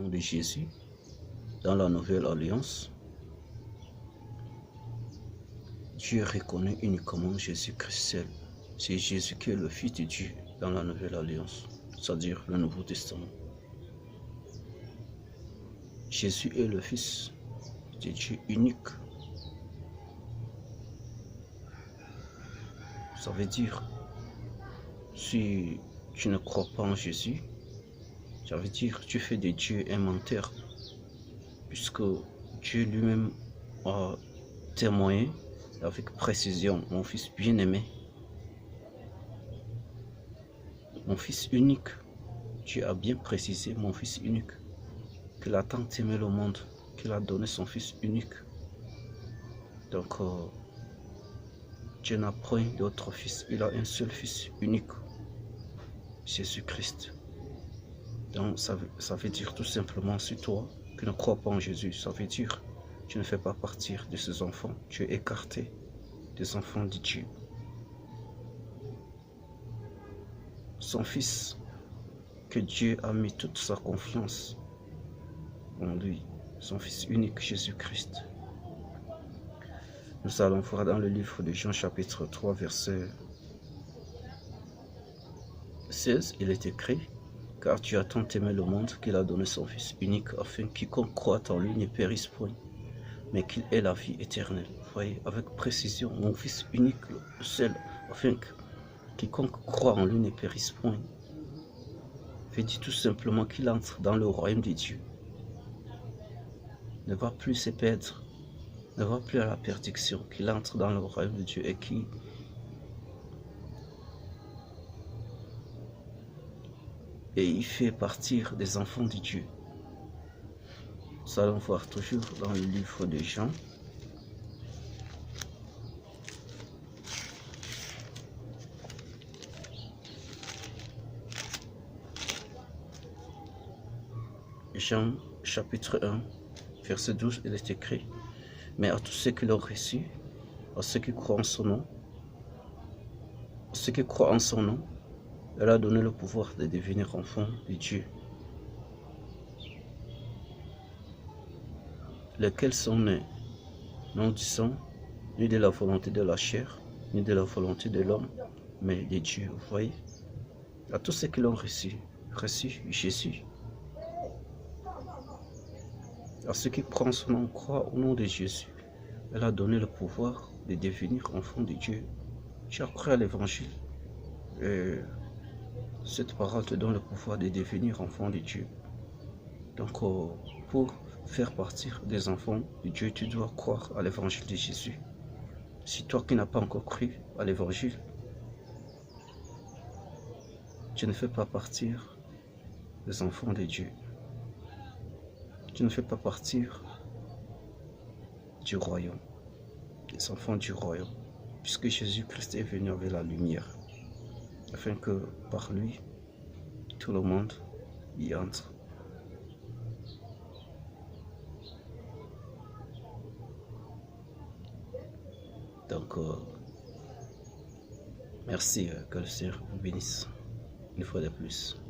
nom de Jésus, dans la nouvelle alliance, Dieu reconnaît uniquement Jésus-Christ seul. C'est Jésus qui est le Fils de Dieu dans la nouvelle alliance, c'est-à-dire le Nouveau Testament. Jésus est le Fils de Dieu unique. Ça veut dire, si tu ne crois pas en Jésus, ça veut dire que tu fais de Dieu un menteur, puisque Dieu lui-même a témoigné avec précision, mon Fils bien-aimé, mon Fils unique. Dieu a bien précisé mon Fils unique, qu'il a tant aimé le monde, qu'il a donné son Fils unique. Donc, Dieu n'a point d'autre Fils, il a un seul Fils unique, Jésus-Christ. Donc, ça veut dire tout simplement, si toi qui ne crois pas en Jésus, ça veut dire que tu ne fais pas partie de ses enfants, tu es écarté des enfants de Dieu. Son Fils, que Dieu a mis toute sa confiance en lui, son Fils unique, Jésus-Christ. Nous allons voir dans le livre de Jean chapitre 3, verset 16, il est écrit: car Dieu a tant aimé le monde qu'il a donné son Fils unique, afin que quiconque croit en lui ne périsse point, mais qu'il ait la vie éternelle. Vous voyez, avec précision, mon Fils unique, le seul, afin que quiconque croit en lui ne périsse point. Il dit tout simplement qu'il entre dans le royaume de Dieu, ne va plus se perdre, ne va plus à la perdition, qu'il entre dans le royaume de Dieu et il fait partir des enfants de Dieu. Nous allons voir toujours dans le livre de Jean. Jean chapitre 1, verset 12, il est écrit: mais à tous ceux qui l'ont reçu, à ceux qui croient en son nom, elle a donné le pouvoir de devenir enfants de Dieu, lesquels sont nés non du sang, ni de la volonté de la chair, ni de la volonté de l'homme, mais de Dieu. Vous voyez, à tous ceux qui l'ont reçu Jésus, à ceux qui croient en son nom, croient au nom de Jésus, elle a donné le pouvoir de devenir enfants de Dieu. Tu as cru à l'évangile, et cette parole te donne le pouvoir de devenir enfant de Dieu. Donc, pour faire partir des enfants de Dieu, tu dois croire à l'évangile de Jésus. Si toi qui n'as pas encore cru à l'évangile, tu ne fais pas partir des enfants de Dieu. Tu ne fais pas partir du royaume, des enfants du royaume, puisque Jésus-Christ est venu avec la lumière, afin que par lui, tout le monde y entre. Donc, merci, que le Seigneur vous bénisse une fois de plus.